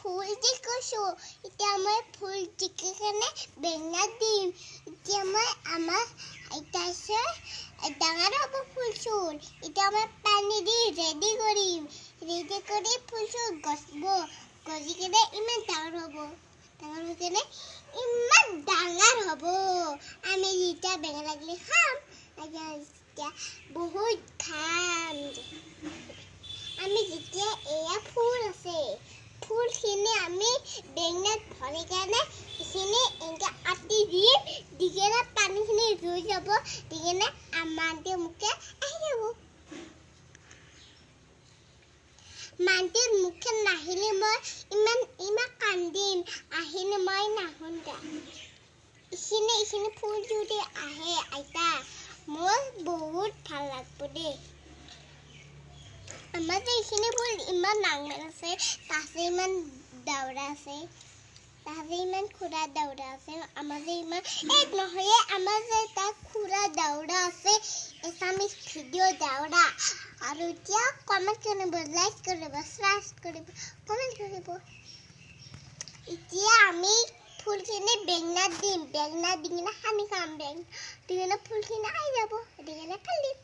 ফুল জিকিছোঁ এতিয়া মই ফুল জিকি কেনে বেঙেনা দিম এতিয়া মই আমাৰ আইতাছে ডাঙৰ হ'ব ফুলচোন এতিয়া মই পানী দি ৰেডি কৰিম ৰেডি কৰি ফুলচোন গছব গজি কেনে ইমান ডাঙৰ হ'ব ডাঙৰ হৈ কেনে ইমান ডাঙৰ হ'ব আমি যেতিয়া বেঙেনা গিলি খাম এতিয়া বহুত খাম আমি যেতিয়া এয়া ফুল আছে ফুলখিনি আমি বেঙেনাত ভৰাই কেনে এইখিনি এনেকৈ আটি দিম দি কেনে পানীখিনি ৰৈ যাব দি কেনে মাহঁতে মোকে আহি যাব মাহঁতে মোকে নাহিলে মই ইমান কান্দিম আহিলে মই নাহোঁ এইখিনি ফুল যদি আহে আইতা মোৰ বহুত ভাল লাগিব দেই আমাৰ যে এইখিনি ফুল ইমান ডাঙৰ আছে তাতে ইমান দাউৰা আছে তাতে ইমান খুৰা দাউৰা আছে আমাৰ যে ইমান এক নহয় আমাৰ যে তাত খুৰা দাউৰা আছে এছামিজ ভিডিঅ' দাউৰা আৰু এতিয়া কমেণ্ট কৰিব লাইক কৰিব শ্বেয়াৰ কৰিব কমেণ্ট কৰিব এতিয়া আমি ফুলখিনি বেঙেনাত দিম বেঙেনা দি কিনে সানি খাম বেঙেনা দি কিনে ফুলখিনি আহি যাব দি কিনে ফালিম